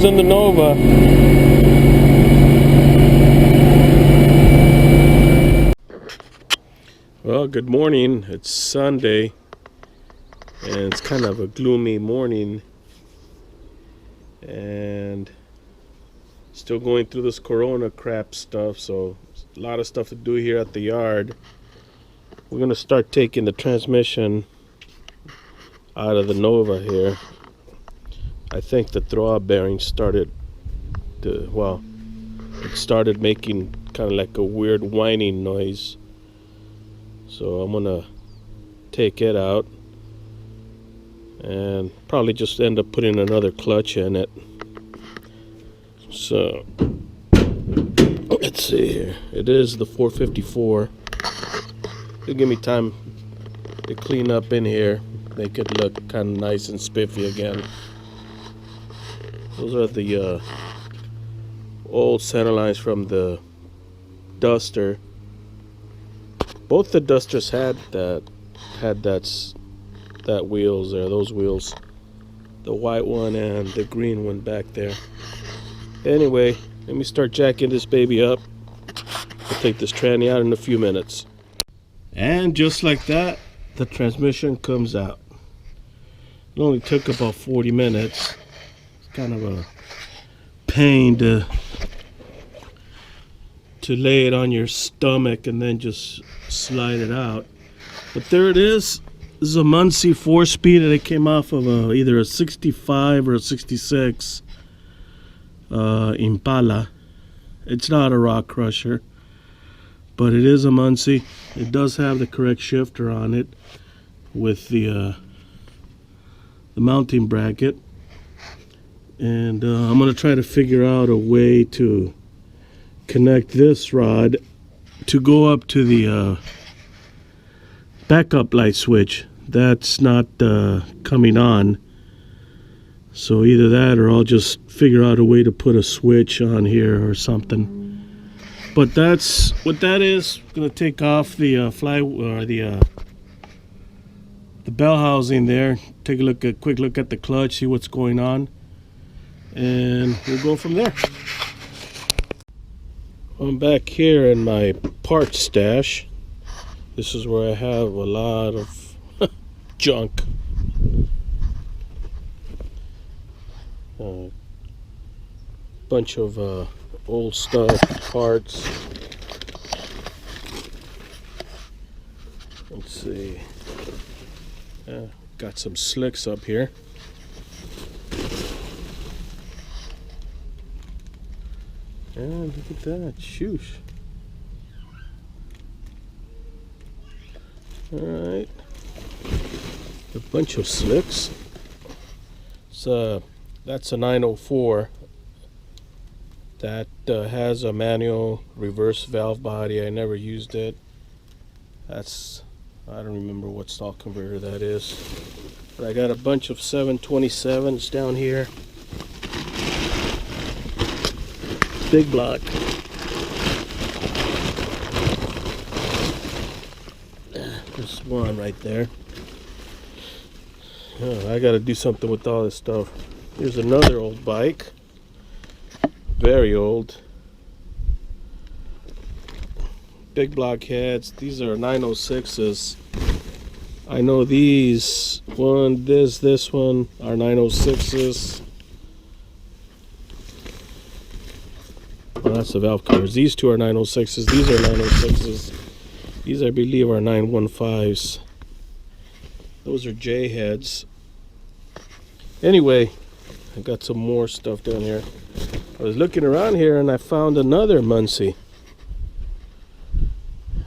in the Nova. Well, good morning. It's Sunday, and it's kind of a gloomy morning, and still going through this corona crap stuff, so a lot of stuff to do here at the yard. We're going to start taking the transmission out of the Nova here. I think the throwout bearing started to, well, it started making kind of like a weird whining noise. So I'm gonna take it out and probably just end up putting another clutch in it. So let's see here. It is the 454. It'll give me time to clean up in here, make it look kind of nice and spiffy again. Those are the old center lines from the Duster. Both the Dusters had that wheels there, those wheels, the white one and the green one back there. Anyway, let me start jacking this baby up. I'll take this tranny out in a few minutes. And just like that, the transmission comes out. It only took about 40 minutes. Kind of a pain to lay it on your stomach and then just slide it out. But there it is. This is a Muncie 4-speed, and it came off of either a 65 or a 66 Impala. It's not a rock crusher, but it is a Muncie. It does have the correct shifter on it with the mounting bracket. And I'm going to try to figure out a way to connect this rod to go up to the backup light switch. That's not coming on. So either that or I'll just figure out a way to put a switch on here or something. But that's what that is. I'm going to take off the the bell housing there. Take a quick look at the clutch, see what's going on. And we'll go from there. I'm back here in my parts stash. This is where I have a lot of junk. Bunch of old stuff, parts. Let's see. Got some slicks up here. And look at that, shoosh. Alright. A bunch of slicks. So that's a 904. That has a manual reverse valve body. I never used it. I don't remember what stock converter that is. But I got a bunch of 727s down here. Big block. There's one right there. Oh, I gotta do something with all this stuff. Here's another old bike. Very old. Big block heads. These are 906s. I know these. This one are 906s. Well, that's the valve covers. These two are 906s. These are 906s. These, I believe, are 915s. Those are J heads. Anyway, I got some more stuff down here. I was looking around here and I found another Muncie.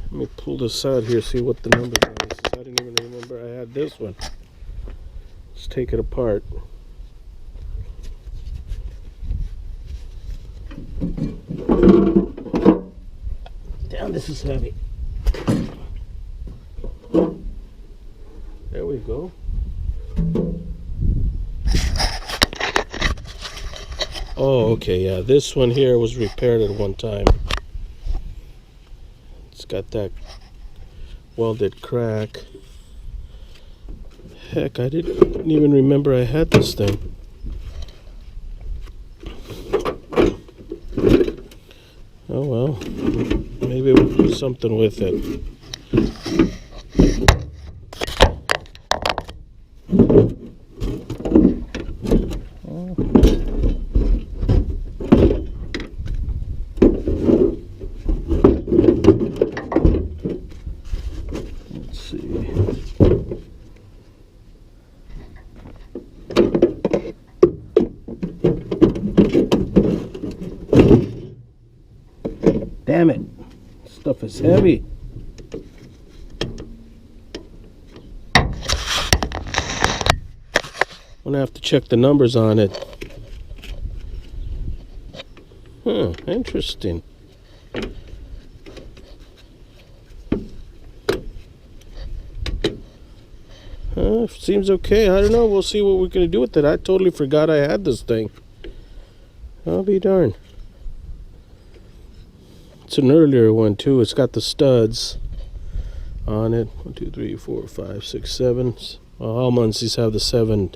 Let me pull this out here, see what the number is. I didn't even remember I had this one. Let's take it apart. Damn, this is heavy. There we go. Oh, okay, yeah. This one here was repaired at one time. It's got that welded crack. Heck, I didn't even remember I had this thing. Oh well, maybe we'll do something with it. Let's see. Damn it, stuff is heavy. I'm gonna have to check the numbers on it. Huh, interesting. Seems okay. I don't know. We'll see what we're gonna do with it. I totally forgot I had this thing. I'll be darned. It's an earlier one too. It's got the studs on it. 1, 2, 3, 4, 5, 6, 7. Well, all Muncies have the 7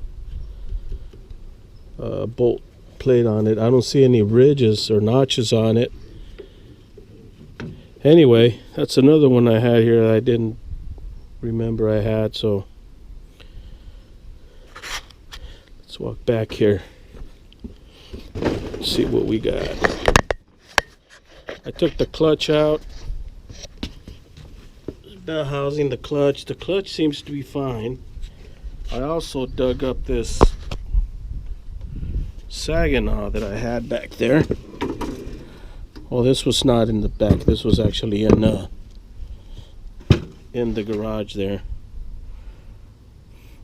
bolt plate on it. I don't see any ridges or notches on it. Anyway, that's another one I had here that I didn't remember I had. So let's walk back here. See what we got. I took the clutch out. Now housing the clutch. The clutch seems to be fine. I also dug up this Saginaw that I had back there. Well, this was not in the back. This was actually in the garage there.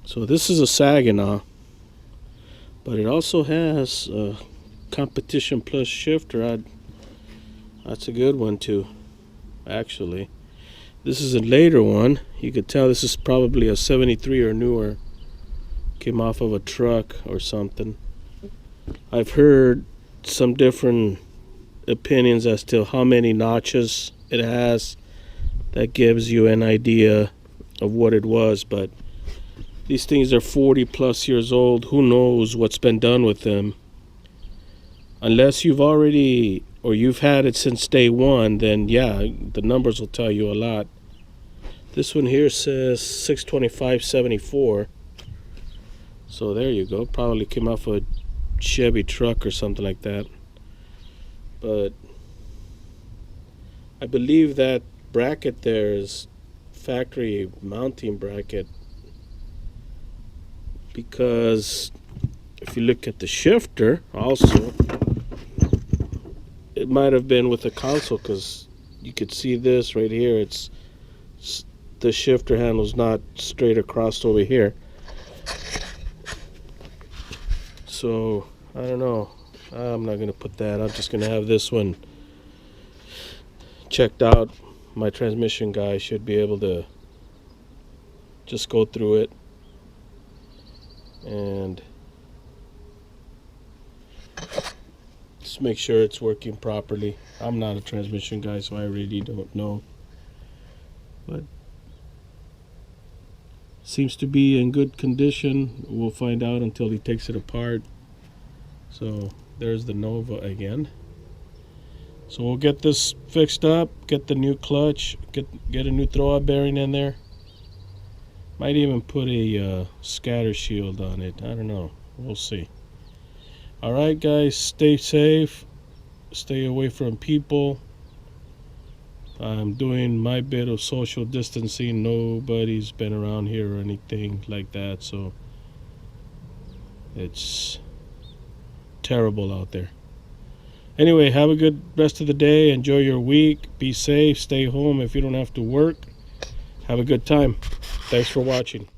So this is a Saginaw, but it also has a Competition Plus shifter. That's a good one too, actually. This is a later one. You could tell this is probably a 73 or newer. Came off of a truck or something. I've heard some different opinions as to how many notches it has. That gives you an idea of what it was, but these things are 40 plus years old. Who knows what's been done with them? Unless you've already, or you've had it since day one, then yeah, the numbers will tell you a lot. This one here says 625.74. So there you go. Probably came off a Chevy truck or something like that. But I believe that bracket there is factory mounting bracket, because if you look at the shifter also, it might have been with the console, because you could see this right here. It's the shifter handle's not straight across over here. So I don't know. I'm not gonna put that. I'm just gonna have this one checked out. My transmission guy should be able to just go through it and just make sure it's working properly. I'm not a transmission guy, so I really don't know, but seems to be in good condition. We'll find out until he takes it apart. So there's the Nova again. So we'll get this fixed up, get the new clutch, get a new throwout bearing in there. Might even put a scatter shield on it. I don't know. We'll see. Alright guys, stay safe. Stay away from people. I'm doing my bit of social distancing. Nobody's been around here or anything like that, so it's terrible out there. Anyway, have a good rest of the day. Enjoy your week. Be safe. Stay home if you don't have to work. Have a good time. Thanks for watching.